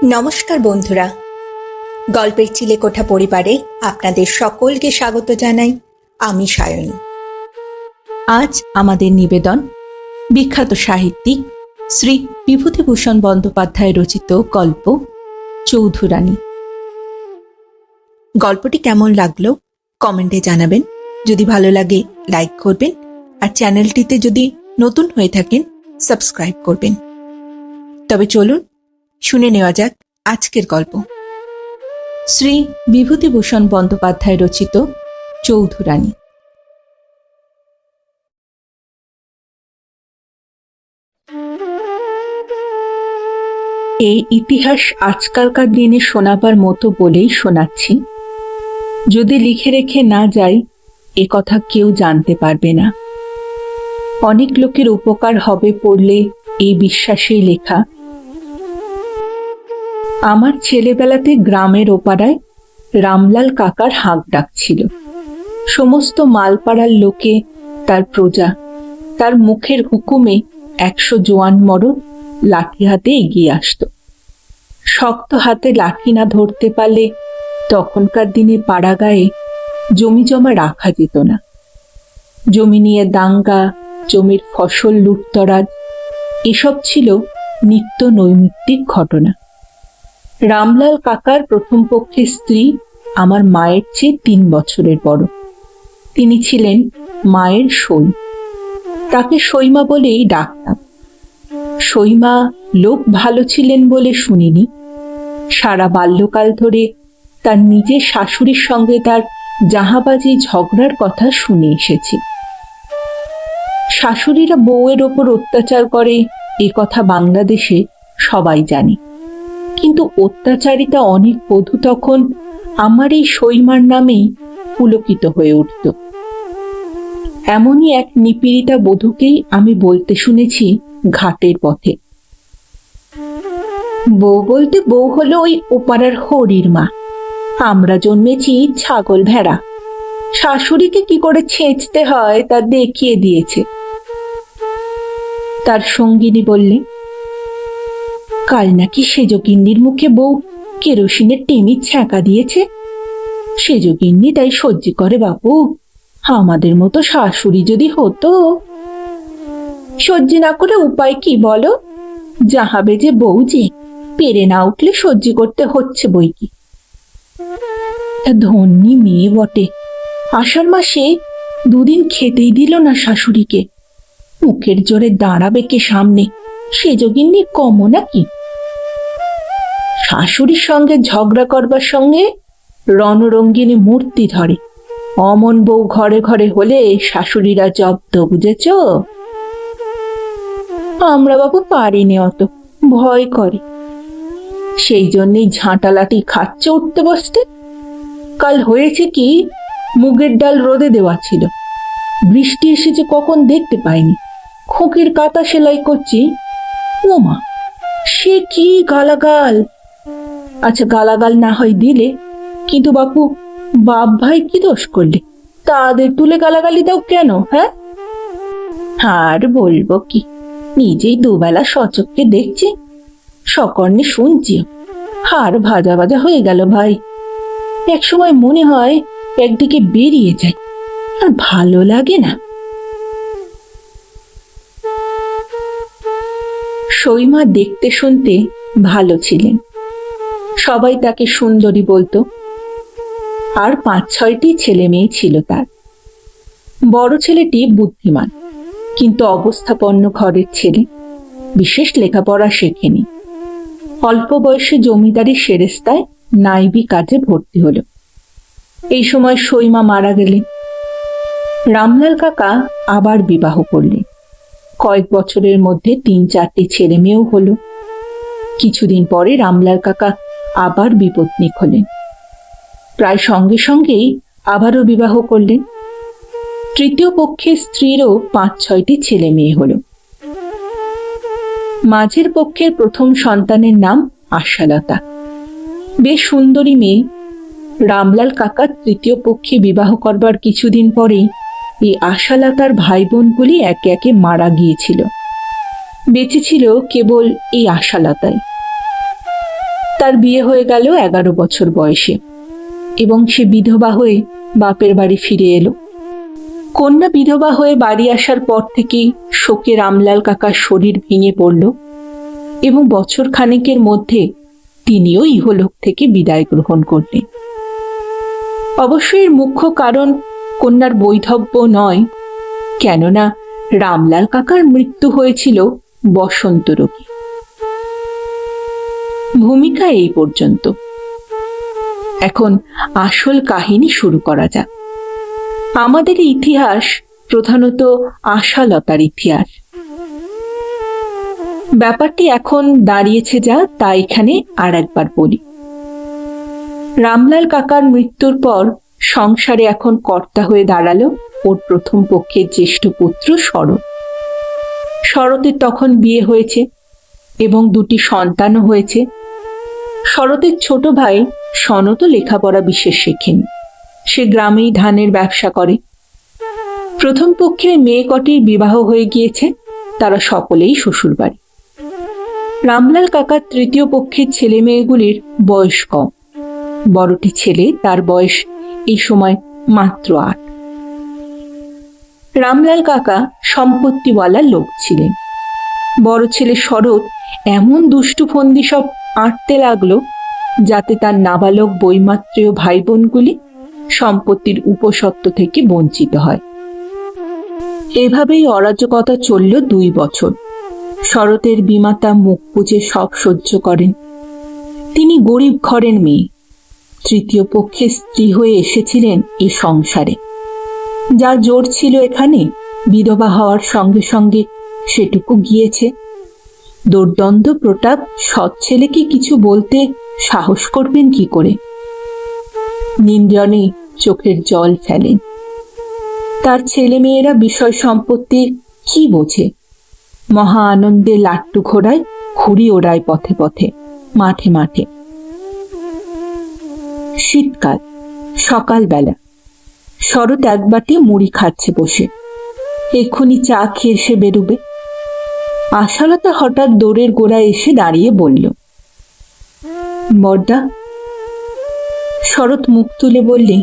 নমস্কার বন্ধুরা, গল্পের চিলেকোঠা পরিবারে আপনাদের সকলকে স্বাগত জানাই। আমি সায়নী। আজ আমাদের নিবেদন বিখ্যাত সাহিত্যিক শ্রী বিভূতিভূষণ বন্দ্যোপাধ্যায় রচিত গল্প চৌধুরানী। গল্পটি কেমন লাগলো কমেন্টে জানাবেন। যদি ভালো লাগে লাইক করবেন, আর চ্যানেলটিতে যদি নতুন হয়ে থাকেন সাবস্ক্রাইব করবেন। তবে চলুন শুনে নেওয়া যাক আজকের গল্প। শ্রী বিভূতিভূষণ বন্দ্যোপাধ্যায় রচিত চৌধুরানী। এই ইতিহাস আজকালকার দিনে শোনাবার মতো বলেই শোনাচ্ছি। যদি লিখে রেখে না যাই, এ কথা কেউ জানতে পারবে না। অনেক লোকের উপকার হবে পড়লে এই বিশ্বাসেই লেখা। আমার ছেলেবেলাতে গ্রামের ওপাড়ায় রামলাল কাকার হাঁক ডাক ছিল। সমস্ত মালপাড়ার লোকে তার প্রজা। তার মুখের হুকুমে 100 জোয়ান মরদ লাঠি হাতে এগিয়ে আসত। শক্ত হাতে লাঠি না ধরতে পারলে তখনকার দিনে পাড়া গায়ে জমি জমা রাখা যেত না। জমি নিয়ে দাঙ্গা, জমির ফসল লুটতরাজ, এসব ছিল নিত্য নৈমিত্তিক ঘটনা। রামলাল কাকার প্রথম পক্ষের স্ত্রী আমার মায়ের চেয়ে 3 বছরের বড়। তিনি ছিলেন মায়ের সই। তাকে সইমা বলেই ডাকতাম। সইমা লোক ভালো ছিলেন বলে শুনিনি। সারা বাল্যকাল ধরে তার নিজের শাশুড়ির সঙ্গে তার জাহাবাজি ঝগড়ার কথা শুনে এসেছি। শাশুড়িরা বউয়ের ওপর অত্যাচার করে এ কথা বাংলাদেশে সবাই জানে, কিন্তু অত্যাচারিতা অনেক বধূ তখন আমার এই সইমার নামেই পুলকিত হয়ে উঠত। এমনই এক নিপীড়িতা বধূকেই আমি বলতে শুনেছি ঘাটের পথে, বউ বলতে বউ হলো ওই ওপাড়ার হরির মা। আমরা জন্মেছি ছাগল ভেড়া। শাশুড়িকে কি করে ছেঁচতে হয় তা দেখিয়ে দিয়েছে। তার সঙ্গিনী বললে, কাল নাকি সেজগিন্নির মুখে বউ কেরোসিনের টেমি ছ্যাঁকা দিয়েছে। সেজগিন্নি তাই সহ্য করে বাপু। আমাদের মতো শাশুড়ি যদি হতো। সহ্য না করে উপায় কি বলো? যাহাবে যে বউ, যে পেরে না উঠলে সহ্য করতে হচ্ছে বই কি। ধন্যী মেয়ে বটে। আষাঢ় মাসে 2 দিন খেতেই দিল না শাশুড়িকে। মুখের জোরে দাঁড়াবে কে সামনে? সেজগিন্নি কমও নাকি? শাশুড়ির সঙ্গে ঝগড়া করবার সঙ্গে রণরঙ্গিনী মূর্তি ধরে। অমন বউ ঘরে ঘরে হলে শাশুড়িরা জব্দ, বুঝেছ? আমরা বাবু পারিনি, অত ভয় করে। সেই জন্যেই ঝাঁটালাটি খাচ্ছে উঠতে বসতে। কাল হয়েছে কি, মুগের ডাল রোদে দেওয়া ছিল। বৃষ্টি এসেছে কখন দেখতে পাইনি। খোঁকের কাঁথা সেলাই করছি। ওমা, সে কি গালাগাল! আচ্ছা, গালাগাল না হয় দিলে, কিন্তু বাপু বাপ ভাই কি দোষ করলে? তাদের তুলে গালাগালি দাও কেন? হ্যাঁ, আর বলবো কি, নিজেই দুবেলা সচক্ষে দেখছি, সকর্ণে শুনছি। হাড় ভাজা ভাজা হয়ে গেল ভাই। এক সময় মনে হয় একদিকে বেরিয়ে যায়, আর ভালো লাগে না। সইমা দেখতে শুনতে ভালো ছিলেন। সবাই তাকে সুন্দরী বলতো। আর 5-6টি ছেলে মেয়ে ছিল তার। বড় ছেলেটি বুদ্ধিমান, কিন্তু অবস্থাপন্ন ঘরের ছেলে। বিশেষ লেখাপড়া শেখেনি। অল্প বয়সে জমিদারি সেরেস্তায় নাইবি কাজে ভর্তি হলো। এই সময় সইমা মারা গেলেন। রামলাল কাকা আবার বিবাহ করলেন। কয়েক বছরের মধ্যে 3-4টি ছেলে মেয়েও হলো। কিছুদিন পরে রামলাল কাকা আবার বিপত্নিক হলেন। প্রায় সঙ্গে সঙ্গেই আবারও বিবাহ করলেন। তৃতীয় পক্ষের স্ত্রীরও 5-6টি ছেলে মেয়ে হলো। মাঝের পক্ষের প্রথম সন্তানের নাম আশালতা। বেশ সুন্দরী মেয়ে। রামলাল কাকা তৃতীয় পক্ষে বিবাহ করবার কিছুদিন পরেই এই আশালতার ভাই বোনগুলি একে একে মারা গিয়েছিল। বেঁচে ছিল কেবল এই আশালতাই। তার বিয়ে হয়ে গেল 11 বছর বয়সে এবং সে বিধবা হয়ে বাপের বাড়ি ফিরে এলো। কন্যা বিধবা হয়ে বাড়ি আসার পর থেকেই শোকে রামলাল কাকার শরীর ভেঙে পড়ল এবং বছর খানেকের মধ্যে তিনিও ইহলোক থেকে বিদায় গ্রহণ করলেন। অবশ্যই এর মুখ্য কারণ কন্যার বৈধব্য নয়, কেননা রামলাল কাকার মৃত্যু হয়েছিল বসন্ত রোগে। ভূমিকা এই পর্যন্ত। এখন আসল কাহিনী শুরু করা যাক। আমাদের ইতিহাস প্রধানত আশালতার ইতিহাস। ব্যাপারটি এখন দাঁড়িয়েছে যা তা এখানে আর একবার বলি। রামলাল কাকার মৃত্যুর পর সংসারে এখন কর্তা হয়ে দাঁড়ালো ওর প্রথম পক্ষের জ্যেষ্ঠ পুত্র শরৎ। শরতের তখন বিয়ে হয়েছে এবং 2টি সন্তানও হয়েছে। শরতের ছোট ভাই সনতও লেখাপড়া বিশেষ শেখেনি, সে গ্রামেই ধানের ব্যবসা করে। প্রথম পক্ষের মেয়ে কটির বিবাহ হয়ে গিয়েছে, তারা সকলেই শ্বশুরবাড়ি। রামলাল কাকার তৃতীয় পক্ষের ছেলে মেয়েগুলির বয়স কম। বড়টি ছেলে, তার বয়স এই সময় মাত্র 8। রামলাল কাকা সম্পত্তিওয়ালা লোক ছিলেন। বড় ছেলে শরৎ এমন দুষ্টু ফন্দি সব আঁটতে লাগলো যাতে তার নাবালক বৈমাত্রেয় ভাই বোনগুলি সম্পত্তির উপসত্ত্ব থেকে বঞ্চিত হয়। এভাবেই অরাজকতা চলল 2 বছর। শরতের বিমাতা মুখ বুজে সব সহ্য করেন। তিনি গরিব ঘরের মেয়ে, তৃতীয় পক্ষে স্ত্রী হয়ে এসেছিলেন এ সংসারে। যা জোর ছিল এখানে, বিধবা হওয়ার সঙ্গে সঙ্গে সেটুকু গিয়েছে। দুর্দ্বন্দ্ব প্রতাপ সৎ ছেলেকে কিছু বলতে সাহস করবেন কি করে? নিন্দনে চোখের জল ফেলেন। তার ছেলে মেয়েরা বিষয় সম্পত্তির কি বোঝে? মহা আনন্দে লাট্টু ঘোড়ায় ঘুড়ি ওড়ায় পথে পথে, মাঠে মাঠে। শীতকাল, সকালবেলা শরৎ এক বাটি মুড়ি খাচ্ছে বসে। এক্ষুনি চা খেয়ে সে বেরোবে। আশালতা হঠাৎ দৌড়ের গোড়ায় এসে দাঁড়িয়ে বলল, বড়দা। শরৎ মুখ তুলে বললে,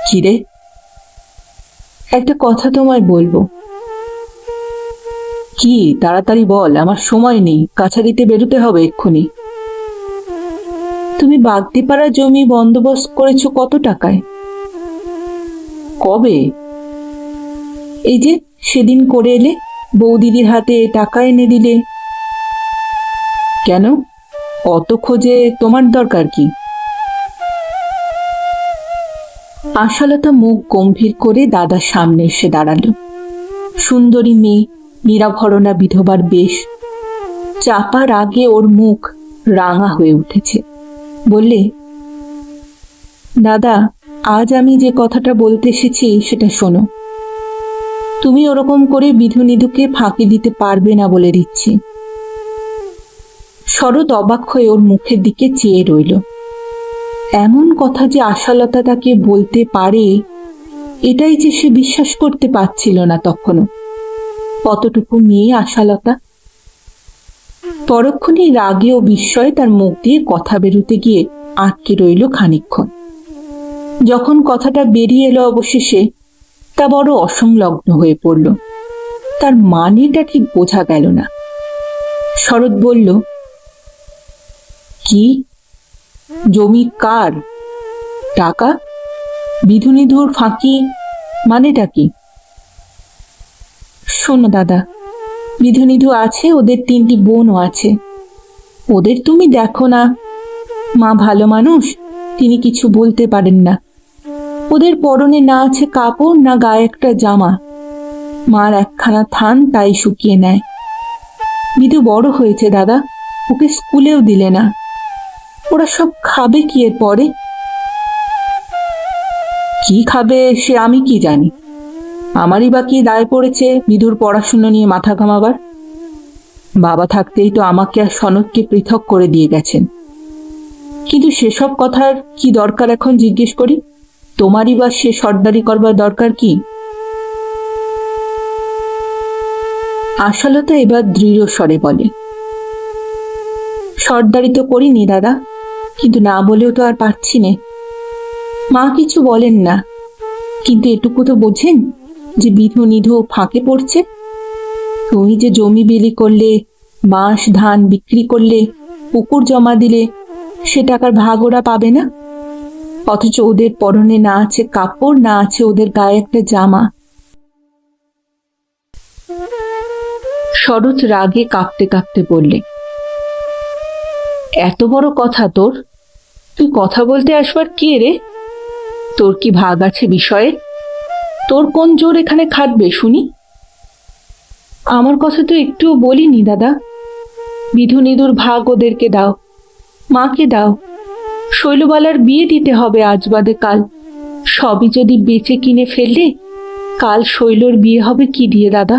কিরে? একটা কথা তোমায় বলবো। কি? তাড়াতাড়ি বল, আমার সময় নেই, কাছারিতে বেরোতে হবে এক্ষুনি। তুমি বাগদিপাড়া জমি বন্দোবস্ত করেছো কত টাকায়? কবে? এই যে সেদিন করে এলে, বৌদিদির হাতে টাকা এনে দিলে। কেন? অত খোঁজে তোমার দরকার কি? আশালতা মুখ গম্ভীর করে দাদার সামনে এসে দাঁড়ালো। সুন্দরী মেয়ে, নিরাভরণা বিধবার বেশ। চাপার আগে ওর মুখ রাঙা হয়ে উঠেছে। বললে, দাদা, আজ আমি যে কথাটা বলতে এসেছি সেটা শোনো। তুমি ওরকম করে বিধু নিধুকে ফাঁকি দিতে পারবে না বলে দিচ্ছি। শরৎ অবাক হয়ে ওর মুখের দিকে চেয়ে রইল। এমন কথা যে আশালতা তাকে বলতে পারে, এটাই যে সে বিশ্বাস করতে পারছিল না তখনও। কতটুকু মেয়ে আশালতা! পরক্ষণে রাগে ও বিস্ময়ে তার মুখ দিয়ে কথা বেরোতে গিয়ে আটকে রইল খানিকক্ষণ। যখন কথাটা বেরিয়ে এলো অবশেষে, তা বড় অসংলগ্ন হয়ে পড়ল। তার মানেটা ঠিক বোঝা গেল না। শরৎ বলল, কি? জমি কার? টাকা? বিধু নিধুর ফাঁকি মানেটা কি? শোনো দাদা, বিধু নিধু আছে, ওদের 3টি বোনও আছে। ওদের তুমি দেখো না। মা ভালো মানুষ, তিনি কিছু বলতে পারেন না। ওদের পরনে না আছে কাপড়, না গায়ে একটা জামা। মার একখানা থান, তাই শুকিয়ে নেয়। বিধু বড় হয়েছে দাদা, ওকে স্কুলেও দিলে না। ওরা সব খাবে কি এর পরে? কি খাবে সে আমি কি জানি? আমারই বা কি দায় পড়েছে বিধুর পড়াশুনো নিয়ে মাথা ঘামাবার? বাবা থাকতেই তো আমাকে আর সনদকে পৃথক করে দিয়ে গেছেন। কিন্তু সেসব কথার কি দরকার এখন জিজ্ঞেস করি? তোমারই বা সে সর্দারি করবার দরকার কি? আশালতা এবার দৃঢ় স্বরে বলে, সর্দারি তো করিনি দাদা, কিন্তু না বলেও তো আর পারছি না। মা কিছু বলেন না, কিন্তু এটুকু তো বোঝেন যে বিধু নিধু ফাঁকে পড়ছে। তুমি যে জমি বিলি করলে, বাঁশ ধান বিক্রি করলে, পুকুর জমা দিলে, সে টাকার ভাগ ওরা পাবে না। অথচ ওদের পরনে না আছে কাপড়, না আছে ওদের গায়ে একটা জামা। শরৎ রাগে কাঁপতে কাঁপতে বললে, এত বড় কথা তোর? তুই কথা বলতে আসবার কে রে? তোর কি ভাগ আছে বিষয়ে? তোর কোন জোর এখানে খাটবে শুনি? আমার কথা তো একটুও বলিনি দাদা। বিধু নিধুর ভাগ ওদেরকে দাও, মাকে দাও। শৈলবালার বিয়ে দিতে হবে আজ বাদে কাল। সবই যদি বেচে কিনে ফেললে, কাল শৈলর বিয়ে হবে কি দিয়ে দাদা?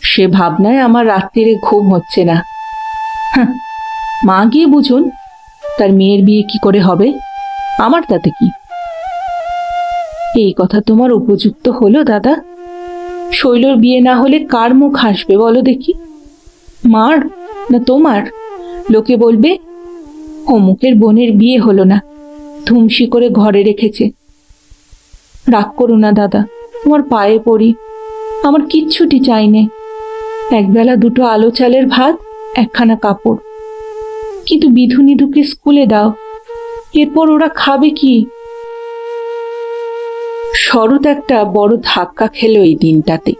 সে ভাবনায় আমার রাত্রিরে ঘুম হচ্ছে না। মা গিয়ে বুঝুন তার মেয়ের বিয়ে কি করে হবে, আমার তাতে কি? এই কথা তোমার উপযুক্ত হলো দাদা? শৈলর বিয়ে না হলে কার মুখ হাসবে বলো দেখি? মার না তোমার? লোকে বলবে অমুকের বোনের বিয়ে হলো না, ধুমসি করে ঘরে রেখেছে। রাগ করো না দাদা, তোমার পায়ে পড়ি। আমার কিচ্ছুটি চাই নে, একবেলা দুটো আলো চালের ভাত, একখানা কাপড়। কিন্তু বিধু নিধুকে স্কুলে দাও, এরপর ওরা খাবে কি? শরৎ একটা বড় ধাক্কা খেলো এই দিনটাতে।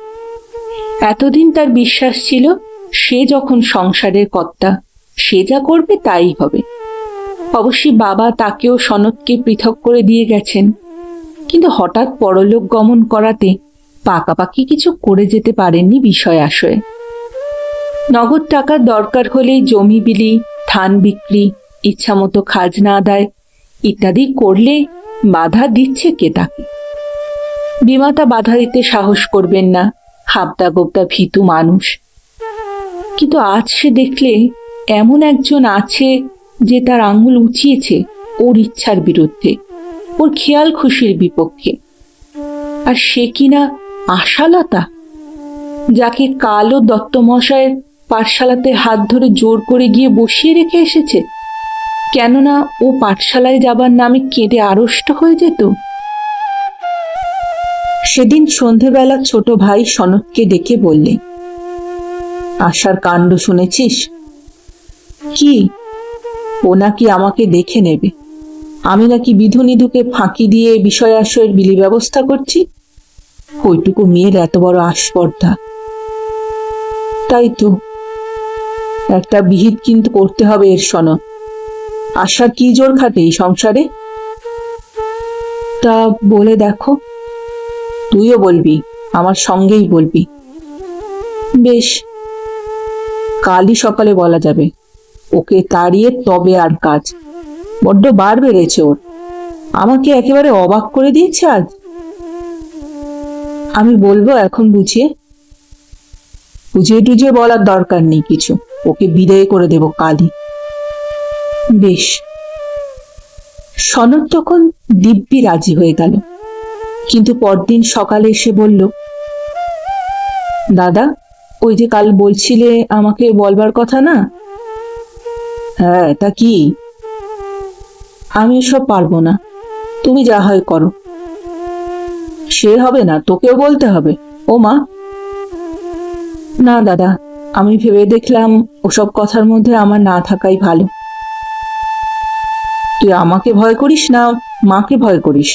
এতদিন তার বিশ্বাস ছিল সে যখন সংসারের কর্তা, সে যা করবে তাই হবে। অবশ্যই বাবা তাকেও সনদকে পৃথক করে দিয়ে গেছেন, কিন্তু হঠাৎ পরলোক গমন করাতে পাকাপাকি কিছু করে যেতে পারেননি বিষয় আশয়ে। নগদ টাকার দরকার হলেই জমি বিলি, ধান বিক্রি, ইচ্ছামতো খাজনা আদায় ইত্যাদি করলে বাধা দিচ্ছে কে তাকে? বিমাতা বাধা দিতে সাহস করবেন না, হাবদা গোবদা ভীতু মানুষ। কিন্তু আজ সে দেখলে এমন একজন আছে যে তার আঙুল উঁচিয়েছে ওর ইচ্ছার বিরুদ্ধে, ওর খেয়াল খুশির বিপক্ষে। আর সে কিনা আশালতা, যাকে কালো দত্তমশায়ের পাঠশালাতে হাত ধরে জোর করে গিয়ে বসিয়ে রেখে এসেছে, কেননা ও পাঠশালায় যাবার নামে কেঁদে আড়ষ্ট হয়ে যেত। সেদিন সন্ধেবেলা ছোট ভাই সনদকে ডেকে বললে, আশার কাণ্ড শুনেছিস? কি? ও নাকি আমাকে দেখে নেবে, আমি নাকি বিধু নিধুকে ফাঁকি দিয়ে বিষয় আশয়ের বিলি ব্যবস্থা করছি। ওইটুকু মেয়ের এত বড় আস্পর্ধা। তাই তো, একটা বিহিত কিন্তু করতে হবে এর সনদ। আশার কি জোর খাটে এই সংসারে? তা বলে দেখো। তুইও বলবি, আমার সঙ্গেই বলবি। বেশ, কালই সকালে বলা যাবে। ওকে তাড়িয়ে তবে আর কাজ। বড্ড বার বেড়েছে ওর, আমাকে একেবারে অবাক করে দিয়েছে আজ। আমি বলবো এখন বুঝিয়ে বুঝিয়ে টুঝিয়ে বলার দরকার নেই কিছু, ওকে বিদায় করে দেব কালই। বেশ। সনদ তখন দিব্যি রাজি হয়ে গেল, কিন্তু পরদিন সকালে এসে বলল, দাদা, ওই যে কাল বলছিলে আমাকে বলবার কথা না? হ্যাঁ, তা কি? আমি এসব পারবো না, তুমি যা হয় করো। সে হবে না, তোকেও বলতে হবে। ও মা! না দাদা, আমি ভেবে দেখলাম ওসব কথার মধ্যে আমার না থাকাই ভালো। তুই আমাকে ভয় করিস না মাকে ভয় করিস?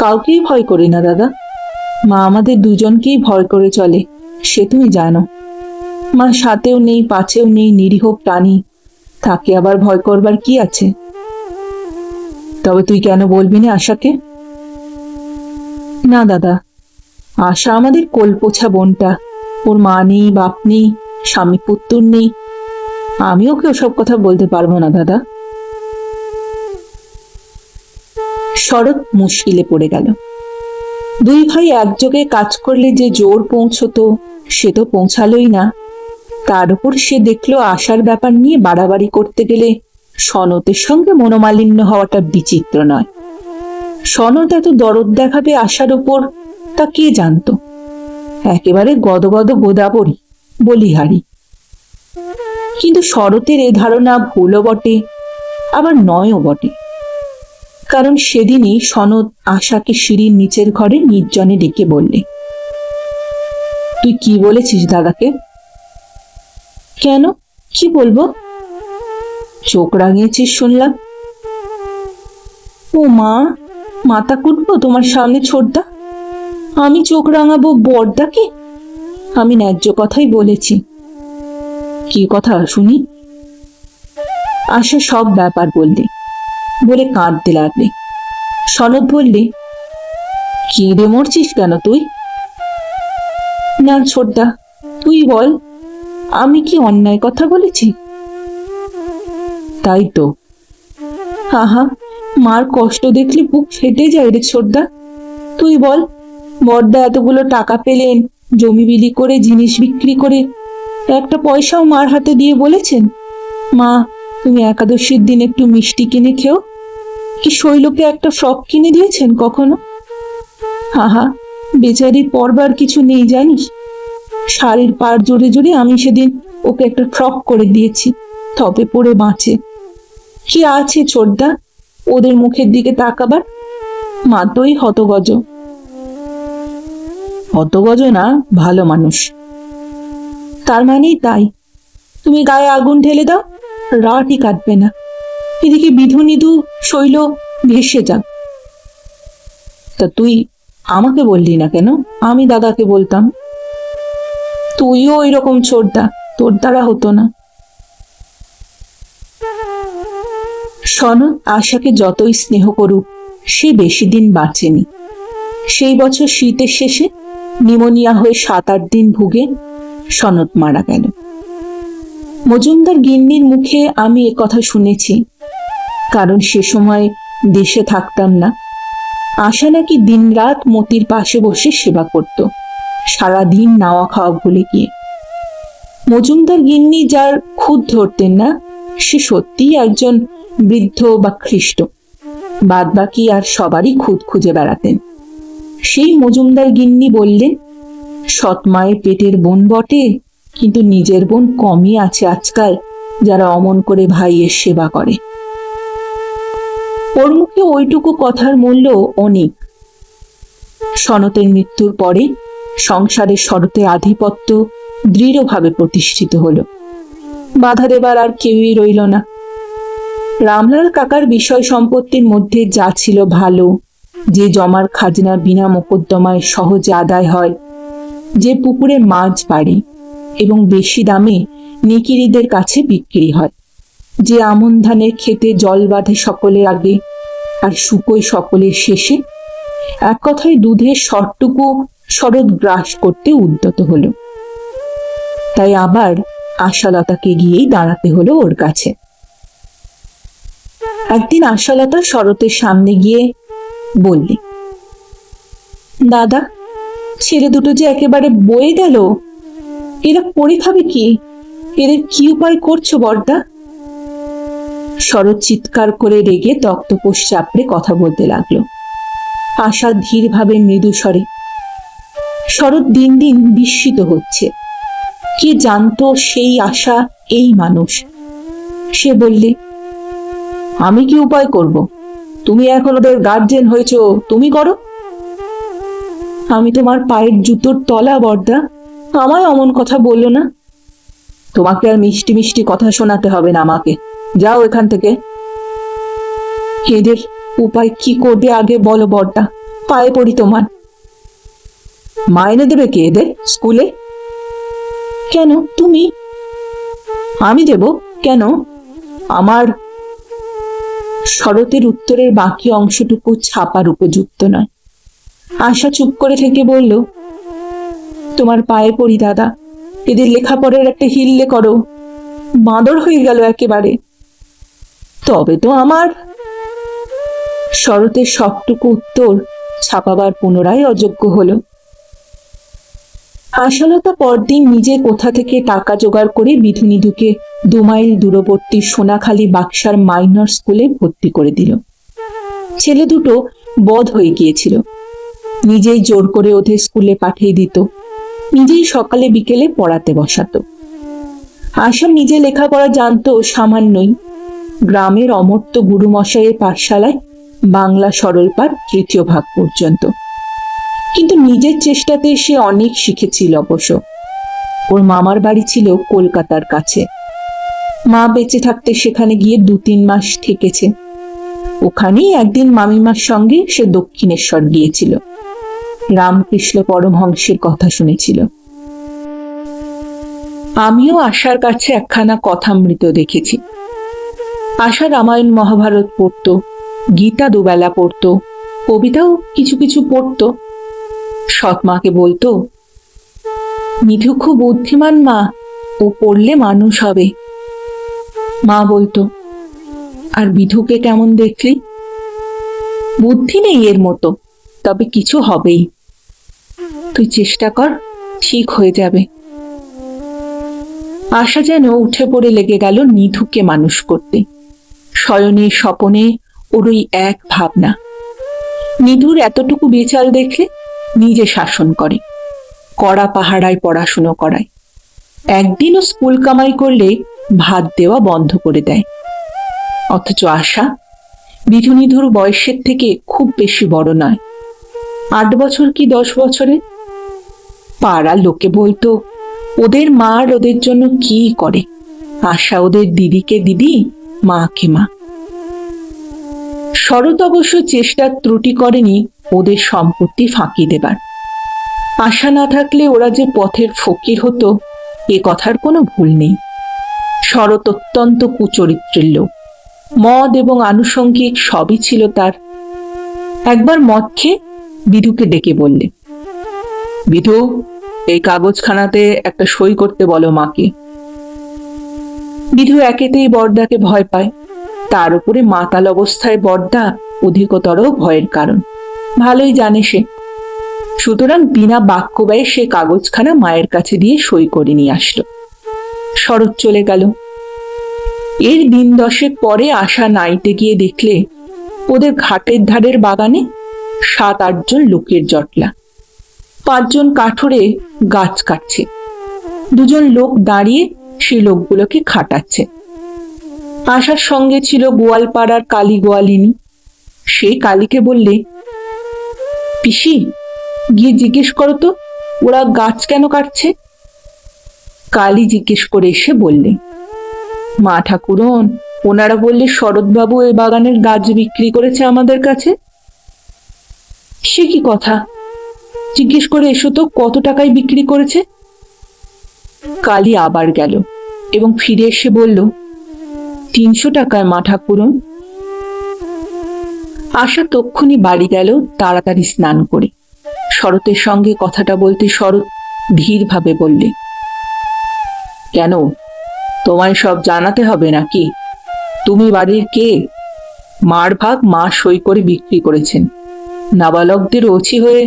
কাউকেই ভয় করি না দাদা, মা আমাদের দুজনকেই ভয় করে চলে, সে তুমি জানো। মা সাথেও নেই পাছেও নেই, নিরীহ প্রাণী, তাকে আবার ভয় করবার কি আছে? তবে তুই কেন বলবি না আশাকে? না দাদা, আশা আমাদের কোলপোছা বোনটা, ওর মা নেই, বাপ নেই, স্বামী পুত্তর নেই, আমি ওকে ওসব কথা বলতে পারবো না দাদা। শরৎ মুশকিলে পড়ে গেল। দুই ভাই একযোগে কাজ করলে যে জোর পৌঁছতো সে তো পৌঁছালোই না। তার উপর সে দেখলো আশার ব্যাপার নিয়ে বাড়াবাড়ি করতে গেলে সনতের সঙ্গে মনোমালিন্য হওয়াটা বিচিত্র নয়। সনত এত দরদ দেখাবে আশার উপর তা কে জানতো? একেবারে গদগদ গোদাবরী, বলিহারি। কিন্তু শরতের এ ধারণা ভুলও বটে, আবার নয়ও বটে। কারণ সেদিনই সনদ আশাকে সিঁড়ির নিচের ঘরে নির্জনে ডেকে বললে, তুই কি বলেছিস দাদাকে? কেন, কি বলবো? চোখ রাঙিয়েছিস শুনলাম। ও মা, মাথা কুটবো তোমার সামনে ছোটদা? আমি চোখ রাঙাবো বড়দাকে? আমি ন্যায্য কথাই বলেছি। কি কথা শুনি? আশা সব ব্যাপার বললে, বলে কাঁদতে লাগলে। সনদ বললে, কি রে মরছিস কেন তুই? না ছোটদা, তুই বল, আমি কি অন্যায় কথা বলেছি? তাই তো। আহা, মার কষ্ট দেখলে বুক ফেটে যায় রে ছোটদা। তুই বল, বড়দা এতগুলো টাকা পেলেন, জমি বিলি করে, জিনিস বিক্রি করে, একটা পয়সাও মার হাতে দিয়ে বলেছেন, মা তুমি একাদশীর দিন একটু মিষ্টি কিনে খেও? কি শৈলকে একটা ফ্রক কিনে দিয়েছেন কখনো? আহা, বেচারির পরবার কিছু নেই জানিস। শাড়ির পাড় জোরে জোরে আমি সেদিন ওকে একটা ফ্রক করে দিয়েছি, তবে পরে বাঁচে। কি আছে ছোটদা ওদের মুখের দিকে তাকাবার? মা তোই হতগজ। হতগজ না, ভালো মানুষ। তার মানেই তাই। তুমি গায়ে আগুন ঢেলে দাও, রাতই কাটবে না। এদিকে বিধু নিধু শৈল ভেসে যাক। তা তুই আমাকে বললি না কেন? আমি দাদাকে বলতাম। তুইও ওই রকম ছোটদা, তোর দ্বারা হতো না। সনদ আশাকে যতই স্নেহ করুক, সে বেশি দিন বাঁচেনি। সেই বছর শীতের শেষে নিমোনিয়া হয়ে 7-8 দিন ভুগে সনদ মারা গেল। মজুমদার গিন্নির মুখে আমি এ কথা শুনেছি, কারণ সে সময় দেশে থাকতাম না। আশা নাকি দিনরাত মতির পাশে বসে সেবা করত, সারাদিন নাওয়া খাওয়া ভুলে গিয়ে। মজুমদার গিন্নি যার খুদ ধরতেন না, সে সত্যিই একজন বৃদ্ধ বা খ্রিস্ট। বাদ বাকি আর সবারই খুদ খুঁজে বেড়াতেন। সেই মজুমদার গিন্নি বললেন, সৎ মায়ের পেটের বোন বটে, কিন্তু নিজের বোন কমই আছে আজকাল যারা অমন করে ভাইয়ের সেবা করে। ওর মুখে ওইটুকু কথার মূল্য অনেক। সনতের মৃত্যুর পরে সংসারে শরতের আধিপত্য দৃঢ়ভাবে প্রতিষ্ঠিত হলো। বাধা দেবার আর কেউই রইল না। রামলাল কাকার বিষয় সম্পত্তির মধ্যে যা ছিল ভালো, যে জমার খাজনা বিনা মোকদ্দমায় সহজে আদায় হয়, যে পুকুরে মাছ বাড়ে এবং বেশি দামে নিকিরিদের কাছে বিক্রি হয়, যে আমন ধানের খেতে জল বাঁধে সকলের আগে আর শুকোয় সকলের শেষে, এক কথায় দুধের শরটুকু শরৎ গ্রাস করতে উদ্যত হলো। তাই আবার আশালতাকে গিয়েই দাঁড়াতে হলো ওর কাছে। একদিন আশালতা শরতের সামনে গিয়ে বললে, দাদা, ছেলে দুটো যে একেবারে বয়ে গেল, এরা পড়ে খাবে কি? এদের কি উপায় করছো বড়দা? শরৎ চিৎকার করে রেগে তক্তপোষ চাপড়ে কথা বলতে লাগলো। আশা ধীরভাবে মৃদু স্বরে। শরৎ দিন দিন বিস্মিত হচ্ছে। কে জানতো সেই আশা এই মানুষ। সে বললে, আমি কি উপায় করব? তুমি এখন ওদের গার্জেন হয়েছো, তুমি করো। আমি তোমার পায়ের জুতোর তলা বড়দা, আমায় অমন কথা বললো না। তোমাকে আর মিষ্টি মিষ্টি কথা শোনাতে হবে না আমাকে, যাও এখান থেকে। এদের উপায় কি করবে আগে বলো বড়দা, পায়ে পড়ি তোমার। মাইনে দেবে কে এদের স্কুলে? কেন তুমি? আমি দেব কেন? আমার। শরতের উত্তরের বাকি অংশটুকু ছাপার উপযুক্ত নয়। আশা চুপ করে থেকে বলল, তোমার পায়ে পড়ি দাদা, এদের লেখাপড়ার একটা হিল্লে করো, বাঁদর হয়ে গেল একেবারে। তবে তো আমার। শরতের সবটুকু উত্তর ছাপাবার পুনরায় অযোগ্য হল। আশালতা পরদিন নিজে কোথা থেকে টাকা জোগাড় করে বিধু নিধুকে 2 মাইল দূরবর্তী সোনাখালী বাক্সার মাইনর স্কুলে ভর্তি করে দিল। ছেলে দুটো বধ হয়ে গিয়েছিল। নিজেই জোর করে ওদের স্কুলে পাঠিয়ে দিত, নিজেই সকালে বিকেলে পড়াতে বসাতো। আশা নিজে লেখাপড়া জানতো সামান্যই। গ্রামের অমর্ত্য গুরুমশাইয়ের পাঠশালায় বাংলা সরল পাঠ 3য় ভাগ পর্যন্ত, কিন্তু নিজের চেষ্টাতে সে অনেক শিখেছিল অবশ্য। ওর মামার বাড়ি ছিল কলকাতার কাছে। মা বেঁচে থাকতে সেখানে গিয়ে 2-3 মাস থেকেছে। ওখানেই একদিন মামিমার সঙ্গে সে দক্ষিণেশ্বর গিয়েছিল, রামকৃষ্ণ পরমহংসের কথা শুনেছিল। আমিও আশার কাছে একখানা কথামৃত দেখেছি। আশা রামায়ণ মহাভারত পড়তো, গীতা দুবেলা পড়তো, কবিতাও কিছু কিছু পড়তো। সৎমাকে বলতো, নিধু খুব বুদ্ধিমান মা, ও পড়লে মানুষ হবে। মা বলতো, আর বিধুকে কেমন দেখলি? বুদ্ধি নেই এর মতো, তবে কিছু হবেই। তুই চেষ্টা কর, ঠিক হয়ে যাবে। আশা যেন উঠে পড়ে লেগে গেল নিধুকে মানুষ করতে। শয়নে স্বপনে ওর ওই এক ভাবনা, নিধুর এতটুকু বেচাল দেখলে নিজে শাসন করে, কড়া পাহারায় পড়াশুনো করায়। একদিনও স্কুল কামাই করলে ভাত দেওয়া বন্ধ করে দেয়। অথচ আশা বিধু নিধুর বয়সের থেকে খুব বেশি বড় নয়, 8 বছর কি 10 বছরে। পাড়ার লোকে বলতো, ওদের মা আর ওদের জন্য কি করে। আশা ওদের দিদিকে দিদি, মাকে মা। শরৎ অবশ্য চেষ্টার ত্রুটি করেনি ওদের সম্পত্তি ফাঁকি দেবার। আশা না থাকলে ওরা যে পথের ফকির হতো, এ কথার কোনো ভুল নেই। শরৎ অত্যন্ত কুচরিত্রের লোক, মদ এবং আনুষঙ্গিক সবই ছিল তার। একবার মদ খেয়ে বিধুকে ডেকে বললে, বিধু, এই কাগজখানাতে একটা সই করতে বলো মাকে। বিধু একেতেই বড়দাকে ভয় পায়, তার উপরে মাতাল অবস্থায় বড়দা অধিকতর ভয়ের কারণ, ভালোই জানে সে। সুতরাং বিনা বাক্য ব্যয়ে সে কাগজখানা মায়ের কাছে দিয়ে সই করে নিয়ে আসলো। শরৎ চলে গেল। এর দিন 10 পরে আশা নাইতে গিয়ে দেখলে ওদের ঘাটের ধারের বাগানে 7-8 জন লোকের জটলা। 5 জন কাঠরে গাছ কাটছে, 2 জন লোক দাঁড়িয়ে সেই লোকগুলোকে খাটাচ্ছে। আশার সঙ্গে ছিল গোয়ালপাড়ার কালী গোয়ালিনী। সে কালীকে বললে, পিসি, গিয়ে জিজ্ঞেস করো তো ওরা গাছ কেন কাটছে। কালী জিজ্ঞেস করে এসে বললে, মা ঠাকুরন, ওনারা বললে শরৎবাবু এ বাগানের গাছ বিক্রি করেছে আমাদের কাছে। সে কি কথা? জিজ্ঞেস করে এসো তো কত টাকায় বিক্রি করেছে। কালী আবার গেল এবং ফিরে এসে বলল, 300 টাকায় মা ঠাকুরন। আশা তক্ষুনি বাড়ি গেল তাড়াতাড়ি স্নান করে। শরতের সঙ্গে কথাটা বলতে শরৎ ধীরভাবে বললে, কেন, তোমায় সব জানাতে হবে নাকি? তুমি বাড়ির কে? মার ভাগ মা সই করে বিক্রি করেছেন, নাবালকদের ওছি হয়ে।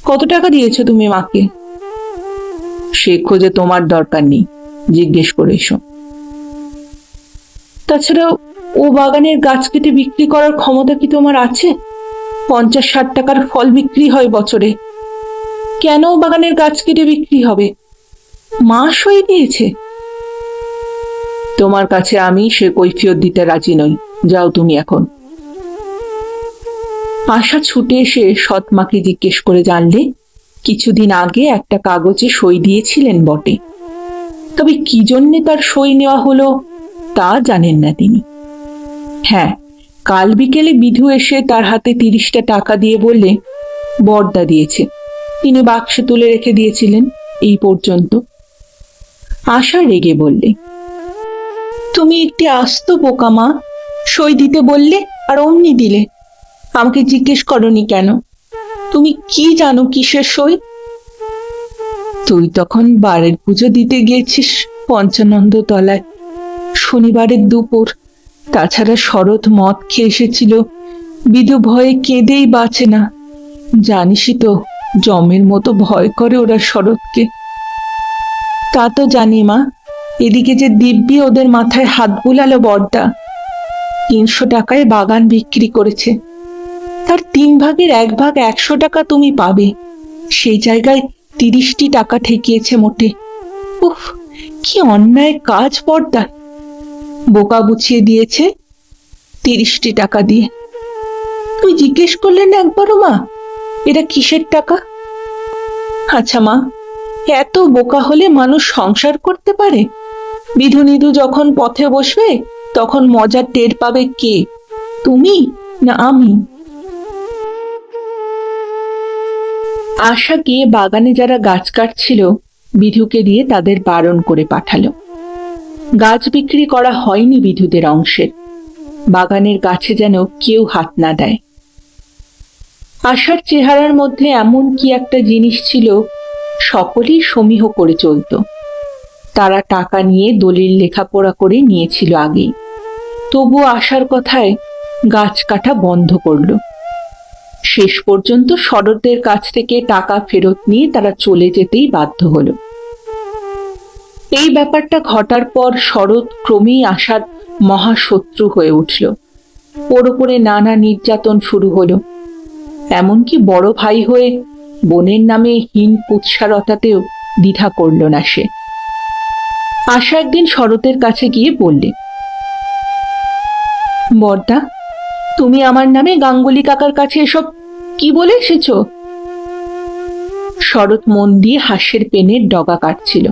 কত টাকা দিয়েছো তুমি মাকে? সে খোঁজে তোমার দরকার নেই, জিজ্ঞেস করে এসো। তাছাড়া ও বাগানের গাছ কেটে বিক্রি করার ক্ষমতা কি তোমার আছে? 50-60 টাকার ফল বিক্রি হয় বছরে। কেন বাগানের গাছ কেটে বিক্রি হবে? মা সই দিয়েছে। তোমার কাছে আমি সে কৈফিয়ত দিতে রাজি নই, যাও তুমি এখন। আশা ছুটে এসে সৎমাকে জিজ্ঞেস করে জানলে কিছুদিন আগে একটা কাগজে সই দিয়েছিলেন বটে, তবে কি জন্যে তার সই নেওয়া হলো তা জানেন না তিনি। হ্যাঁ, কাল বিকেলে বিধু এসে তার হাতে 30টা টাকা দিয়ে বললে বড়দা দিয়েছে, তিনি বাক্সে তুলে রেখে দিয়েছিলেন এই পর্যন্ত। আশা রেগে বললে, তুমি একটি আস্ত বোকা মা, সই দিতে বললে আর অমনি দিলে। আমাকে জিজ্ঞেস করনি কেন? তুমি কি জানো কিসের সই? তুই তখন বারের পুজো দিতে গিয়েছিস পঞ্চানন্দ তলায়, শনিবারের দুপুর। তাছাড়া শরৎ মদ খেয়ে এসেছিল, বিধু ভয়ে কেঁদেই বাঁচে না। জানিসই তো জমের মতো ভয় করে ওরা শরৎকে। তা তো জানি মা, এদিকে যে দিব্যি ওদের মাথায় হাত বুলালো বড়দা। 300 টাকায় বাগান বিক্রি করেছে, তার 3 ভাগের 1 ভাগ 100 টাকা তুমি পাবে। সেই জায়গায় 30টি টাকা ঠেকিয়েছে মোটে। উফ, কি অন্যায় কাজ বর্দা! বোকা বুঝিয়ে দিয়েছে 30টি টাকা দিয়ে। তুই জিজ্ঞেস করলে না একবারও, মা এটা কিসের টাকা? আচ্ছা মা, এত বোকা হলে মানুষ সংসার করতে পারে? বিধু নিধু যখন পথে বসবে তখন মজার টের পাবে কে, তুমি না আমি? আশা গিয়ে বাগানে যারা গাছ কাটছিল বিধুকে দিয়ে তাদের বারণ করে পাঠালো। গাছ বিক্রি করা হয়নি বিধুদের অংশের। বাগানের গাছে যেন কেউ হাত না দেয়। আশার চেহারার মধ্যে এমন কি একটা জিনিস ছিল, সকলেই সমীহ করে চলত। তারা টাকা নিয়ে দলিল লেখাপড়া করে নিয়েছিল আগেই, তবু আশার কথায় গাছ কাটা বন্ধ করল। শেষ পর্যন্ত শরতের কাছ থেকে টাকা ফেরত নিয়ে তারা চলে যেতেই বাধ্য হলো। এই ব্যাপারটা ঘটার পর শরৎ ক্রমেই আশার মহাশত্রু হয়ে উঠল। ওর উপরে নানা নির্যাতন শুরু হলো। এমনকি বড় ভাই হয়ে বোনের নামে হীন কুৎসারতাতেও দ্বিধা করল না সে। আশা একদিন শরতের কাছে গিয়ে বললে, বর্দা, তুমি আমার নামে গাঙ্গুলি কাকার কাছে এসব কি বলে এসেছ? শরৎ মন দিয়ে হাস্যের পেনের ডগা কাটছিল।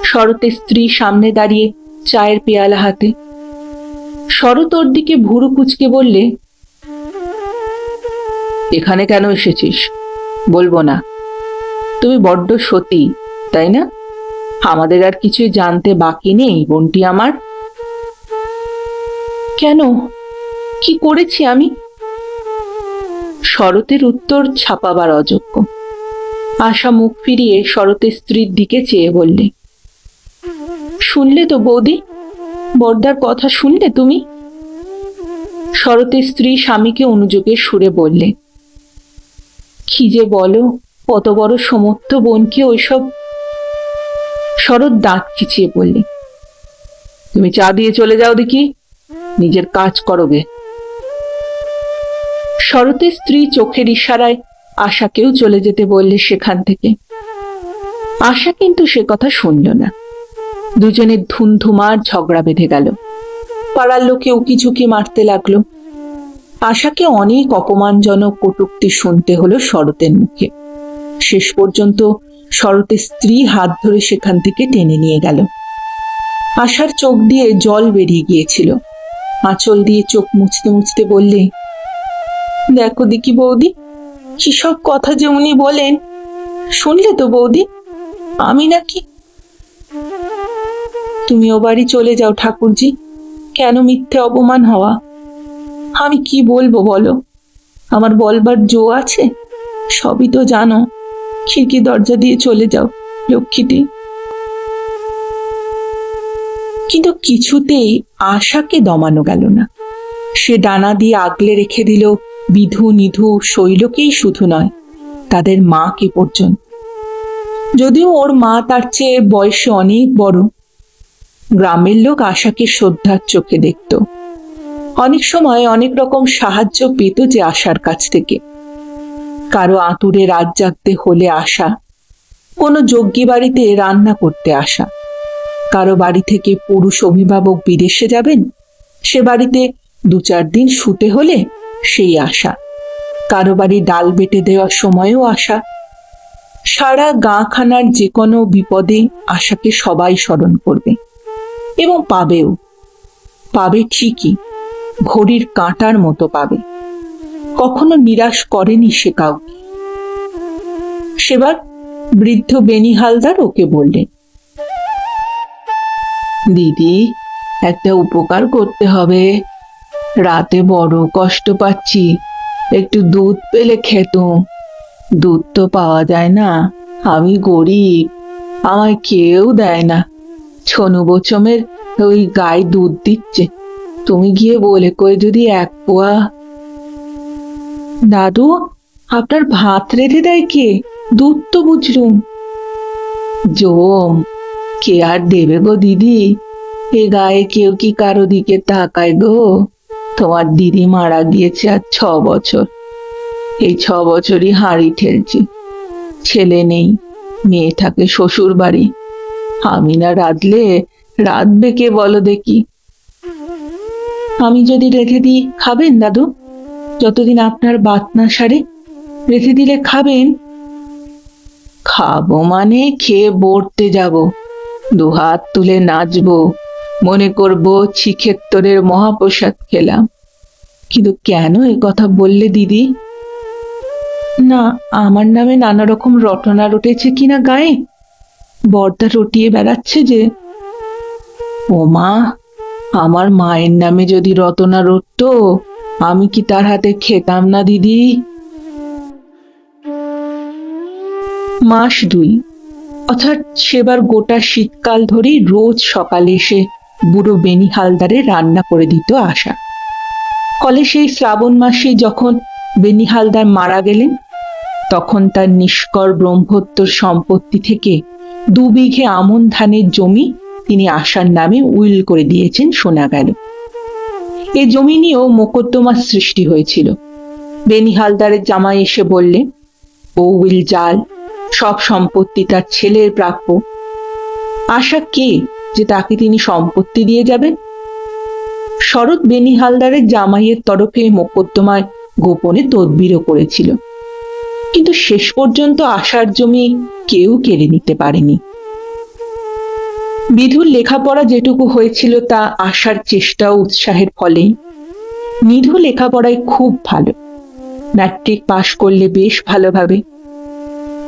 শরতের স্ত্রী সামনে দাঁড়িয়ে চায়ের পেয়ালা হাতে। শরৎ ওর দিকে ভুরু কুঁচকে বললে, এখানে কেন এসেছিস? বলবো না। তুমি বড্ড সতী, তাই না? আমাদের আর কিছুই জানতে বাকি নেই বোনটি আমার। কেন, কি করেছি আমি? শরতের উত্তর ছাপাবার অযোগ্য। আশা মুখ ফিরিয়ে শরতের স্ত্রীর দিকে চেয়ে বললে, শুনলে তো বৌদি, বর্দার কথা শুনলে তুমি? শরতের স্ত্রী স্বামীকে অনুযোগের সুরে বললে, কি যে বলো, কত বড় সমর্থ বোনকে ওইসব। শরৎ দাঁত খিচিয়ে বললে, তুমি চা দিয়ে চলে যাও দেখি, নিজের কাজ করবে। শরতের স্ত্রী চোখের ইশারায় আশাকেও চলে যেতে বললে সেখান থেকে। আশা কিন্তু সে কথা শুনল না। দুজনের ধুমধুমার ঝগড়া বেঁধে গেল। পাড়ার লোকে উকিঝুঁকি মারতে লাগলো। আশাকে অনেক অপমানজনক কটূক্তি শুনতে হলো শরতের মুখে। শেষ পর্যন্ত শরতের স্ত্রী হাত ধরে সেখান থেকে টেনে নিয়ে গেল। আশার চোখ দিয়ে জল বেরিয়ে গিয়েছিল। আঁচল দিয়ে চোখ মুছতে মুছতে বললে, দেখো দেখি বৌদি, কি সব কথা যে উনি বলেন, শুনলে তো বৌদি? আমি নাকি? তুমি ও বাড়ি চলে যাও ঠাকুরজি, কেন মিথ্যে অপমান হওয়া? আমি কি বলবো বলো? আমার বলবার জো আছে? সবই তো জানো। খিড়কি দরজা দিয়ে চলে যাও লক্ষ্মীটি। কিন্তু কিছুতেই আশাকে দমানো গেল না। সে ডানা দিয়ে আগলে রেখে দিল বিধু নিধু শৈলকেই শুধু নয়, তাদের মাকে পর্যন্ত। যদিও ওর মা তার চেয়ে বয়সে অনেক বড়, গ্রামের লোক আশাকে শ্রদ্ধার চোখে দেখত। অনেক সময় অনেক রকম সাহায্য পেত যে আশার কাছ থেকে। কারো আঁতুড়ে রাত জাগতে হলে আসা, কোনো যজ্ঞী বাড়িতে রান্না করতে আসা, কারো বাড়ি থেকে পুরুষ অভিভাবক বিদেশে যাবেন, সে বাড়িতে 2-4 দিন শুতে হলে সেই আশা, কারো বাড়ি ডাল বেটে দেওয়ার সময়ও আসা। সারা গাঁখানার যে কোনো বিপদে আশাকে সবাই স্মরণ করবে এবং পাবেও। পাবে ঠিকই, ঘড়ির কাঁটার মতো পাবে। কখনো নিরাশ করেনি সে কাউকে। সেবার বৃদ্ধ বেনি হালদার ওকে বললেন, দিদি, একটা উপকার করতে হবে। রাতে বড় কষ্ট পাচ্ছি, একটু দুধ পেলে খেতুম। দুধ তো পাওয়া যায় না, আমি গরিব, আমায় কেউ দেয় না। ছনু বোচমের ওই গায়ে দুধ দিচ্ছে, তুমি গিয়ে বলে কয়ে যদি 1 পোয়া। দাদু, আপনার ভাত রেঁধে দেয় কে? দুধ তো বুঝলুম। জম, কে আর দেবে গো দিদি? এ গায়ে কেউ কি কারো দিকে তাকায় গো? তোমার দিদি মারা গিয়েছে আর 6 বছর। এই 6 বছরই হাঁড়ি ঠেলছি। ছেলে নেই, মেয়ে থাকে শ্বশুর বাড়ি। আমি না রাঁধলে রাঁধবে কে বলো দেখি? আমি যদি রেঁধে দিই খাবেন দাদু? যতদিন আপনার বাত না সারে রেঁধে দিলে খাবেন? খাবো মানে খেয়ে বর্তে যাব, দুহাত তুলে নাচবো, মনে করবো শ্রীক্ষেত্রের মহাপ্রসাদ খেলাম। কিন্তু কেন এ কথা বললে দিদি? না, আমার নামে নানা রকম রটনা রটেছে কিনা গায়ে, বর্দা রটিয়ে বেড়াচ্ছে যে। ও মা, আমার মায়ের নামে যদি রটনা রটতো, আমি কি তার হাতে খেতাম না দিদি? মাস 2, অর্থাৎ সেবার গোটা শীতকাল ধরেই রোজ সকালে এসে বুড়ো বেনি হালদারে রান্না করে দিত আশা। ফলে সেই শ্রাবণ মাসে যখন বেনি হালদার মারা গেলেন, তখন তার নিষ্কর ব্রহ্মোত্তর সম্পত্তি থেকে 2 বিঘে আমন ধানের জমি তিনি আশার নামে উইল করে দিয়েছেন শোনা গেল। এই জমি নিয়েও মোকদ্দমার সৃষ্টি হয়েছিল। বেনি হালদারের জামাই এসে বললে, ও উইল জাল, সব সম্পত্তি তার ছেলের প্রাপ্য। আশা কে যে তাকে তিনি সম্পত্তি দিয়ে যাবেন? শরৎ বেনি হালদারের জামাইয়ের তরফে মোকদ্দমায় গোপনে তদবিরও করেছিল, কিন্তু শেষ পর্যন্ত আশার জমি কেউ কেড়ে নিতে পারেনি। বিধুর লেখাপড়া যেটুকু হয়েছিল তা আশার চেষ্টা ও উৎসাহের ফলেই। নিধু লেখাপড়ায় খুব ভালো, ম্যাট্রিক পাশ করলে বেশ ভালোভাবে।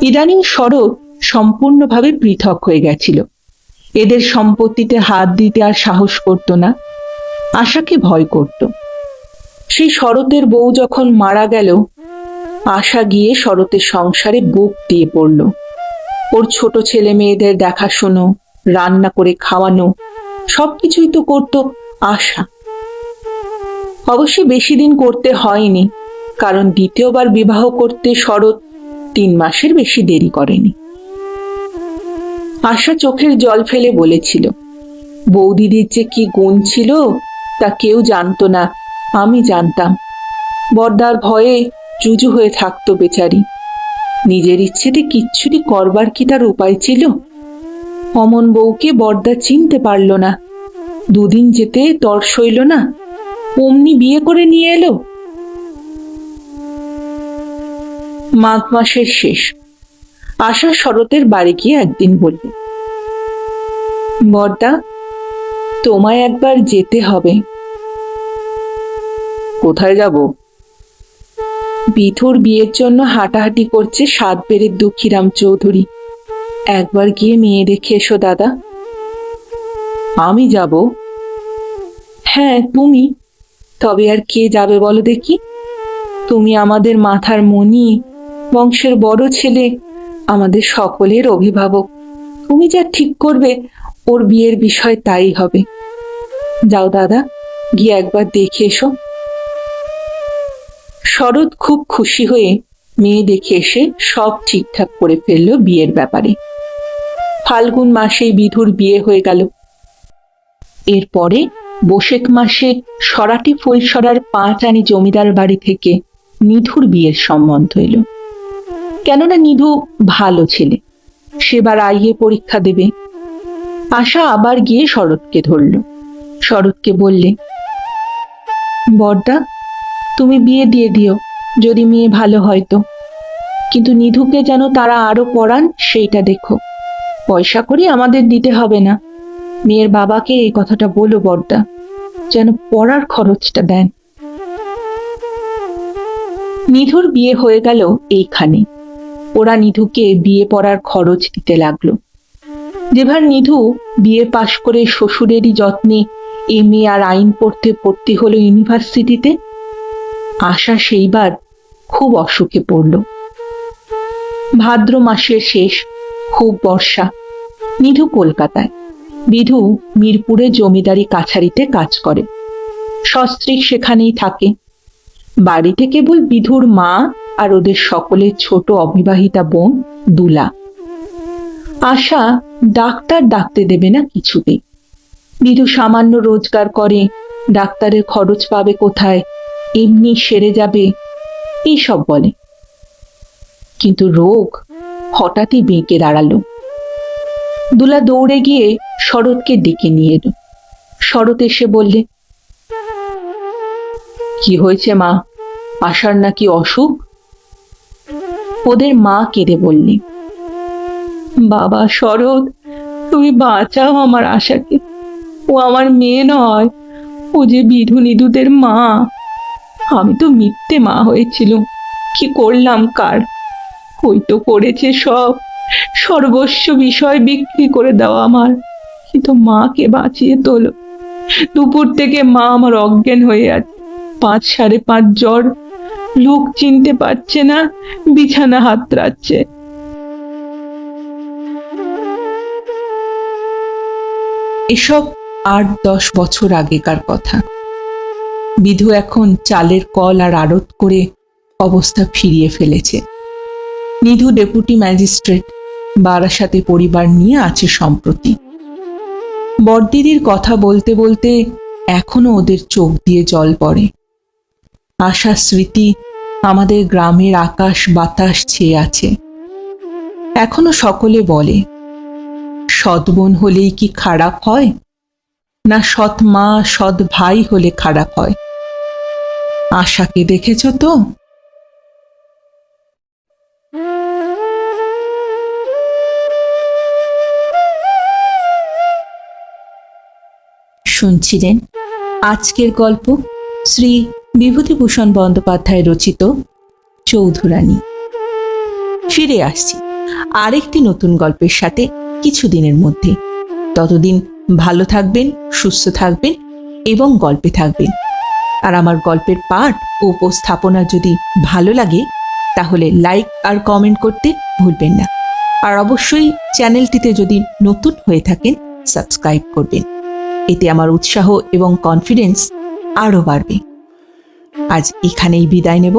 ইদানিং শরৎ সম্পূর্ণভাবে পৃথক হয়ে গেছিল। এদের সম্পত্তিতে হাত দিতে আর সাহস করত না, আশাকে ভয় করত। সেই শরতের বউ যখন মারা গেল, আশা গিয়ে শরতের সংসারে বুক দিয়ে পড়ল। ওর ছোট ছেলে মেয়েদের দেখাশুনো, রান্না করে খাওয়ানো, সবকিছুই তো করতো আশা। অবশ্য বেশি দিন করতে হয়নি, কারণ দ্বিতীয়বার বিবাহ করতে শরৎ 3 মাসের বেশি দেরি করেনি। আশা চোখের জল ফেলে বলেছিল, বৌদিদির যে কি গুণ ছিল তা কেউ জানতো না, আমি জানতাম। বর্দার ভয়ে জুজু হয়ে থাকতো বেচারি। নিজের ইচ্ছেতে কিচ্ছুটি করবার কি তার উপায় ছিল? অমন বউকে বর্দা চিনতে পারল না। 2 দিন যেতে তর সইল না, অমনি বিয়ে করে নিয়ে এলো। মাঘ মাসের শেষ। আশা শরতের বাড়ি গিয়ে একদিন বলল, বর্দা, তোমায় একবার যেতে হবে। কোথায় যাব? বিথুর বিয়ের জন্য হাঁটাহাঁটি করছে সাতবেড়ের দুঃখীরাম চৌধুরী। একবার গিয়ে মেয়ে দেখে এসো দাদা। আমি যাব? হ্যাঁ তুমি, তবে আর কে যাবে বলো দেখি? তুমি আমাদের মাথার মণি, বংশের বড় ছেলে, আমাদের সকলের অভিভাবক। তুমি যা ঠিক করবে ওর বিয়ের বিষয় তাই হবে। যাও দাদা, গিয়ে একবার দেখে এসো। শরৎ খুব খুশি হয়ে মেয়ে দেখে এসে সব ঠিকঠাক করে ফেলল বিয়ের ব্যাপারে। ফাল্গুন মাসেই বিধুর বিয়ে হয়ে গেল। এরপরে বৈশাখ মাসে সরাটি ফুলসরার 5 আনি জমিদার বাড়ি থেকে নিধুর বিয়ের সম্বন্ধ এলো। কেননা নিধু ভালো ছেলে, সেবার আইএ পরীক্ষা দেবে। আশা আবার গিয়ে শরৎকে ধরল। শরৎকে বললে, বর্দা, তুমি বিয়ে দিয়ে দিও যদি মেয়ে ভালো হয় তো, কিন্তু নিধুকে যেন তারা আরো পড়ান সেইটা দেখো। পয়সা করি আমাদের দিতে হবে না। মেয়ের বাবাকে এই কথাটা বলো বর্দা, যেন পড়ার খরচটা দেন। নিধুর বিয়ে হয়ে গেল এইখানে। ওরা নিধুকে বিয়ে পড়ার খরচ দিতে লাগলো। যেবার নিধু বিয়ে পাশ করে শ্বশুরেরই যত্নে MA আর আইন পড়তে ভর্তি হলো ইউনিভার্সিটিতে, আশা সেইবার খুব অসুখে পড়ল। ভাদ্র মাসের শেষ, খুব বর্ষা। নিধু কলকাতায়, বিধু মিরপুরে জমিদারি কাছারিতে কাজ করে। সস্ত্রীক সেখানেই থাকে। বাড়িতে কেবল বিধুর মা আর ওদের সকলের ছোট অবিবাহিতা বোন দুলা। আশা ডাক্তার ডাকতে দেবে না কিছুতেই। বিধু সামান্য রোজগার করে, ডাক্তারের খরচ পাবে কোথায়, এমনি সেরে যাবে, এইসব বলে। কিন্তু রোগ হঠাৎই বেঁকে দাঁড়ালো। দুলা দৌড়ে গিয়ে শরৎকে ডেকে নিয়ে এলো। শরৎ এসে বললে, কি হয়েছে মা, আশার নাকি অসুখ? ওদের মা কেঁদে বললে, বাবা শরৎ, তুমি বাঁচাও আমার আশাকে। ও আমার মেয়ে নয়, ও যে বিধু নিধুদের মা। আমি তো মিথ্যে মা হয়েছিল, কি করলাম কার? ওই তো করেছে সব, সর্বস্ব বিষয় বিক্রি করে দেওয়া আমার। কিন্তু মাকে বাঁচিয়ে তোলো। দুপুর থেকে মা আমার অজ্ঞান হয়ে আছে, 5 5.5 জ্বর, লোক চিনতে পারছে না, বিছানা হাতড়াচ্ছে। এসব 8-10 বছর আগেকার কথা। বিধু এখন চালের কল আর আড়ত করে অবস্থা ফিরিয়ে ফেলেছে। নিধু ডেপুটি ম্যাজিস্ট্রেট, বারাসাতে পরিবার নিয়ে আছে সম্প্রতি। বড়দিদির কথা বলতে বলতে এখনো ওদের চোখ দিয়ে জল পড়ে। আশার স্মৃতি আমাদের গ্রামের আকাশ বাতাস ছেয়ে আছে। এখনো সকলে বলে, সৎ বোন হলেই কি খারাপ হয়, না সৎ মা সৎ ভাই হলে খারাপ হয়? আশাকে দেখেছ তো? শুনছিলেন আজকের গল্প শ্রী বিভূতিভূষণ বন্দ্যোপাধ্যায় রচিত চৌধুরানী। ফিরে আসছি আরেকটি নতুন গল্পের সাথে কিছুদিনের মধ্যে। ততদিন ভালো থাকবেন, সুস্থ থাকবেন এবং গল্পে থাকবেন। আর আমার গল্পের পাঠ ও উপস্থাপনা যদি ভালো লাগে তাহলে লাইক আর কমেন্ট করতে ভুলবেন না। আর অবশ্যই চ্যানেলটিতে যদি নতুন হয়ে থাকেন সাবস্ক্রাইব করবেন। এতে আমার উৎসাহ এবং কনফিডেন্স আরও বাড়বে। আজ এখানেই বিদায় নেব।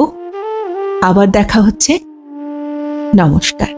আবার দেখা হচ্ছে। নমস্কার।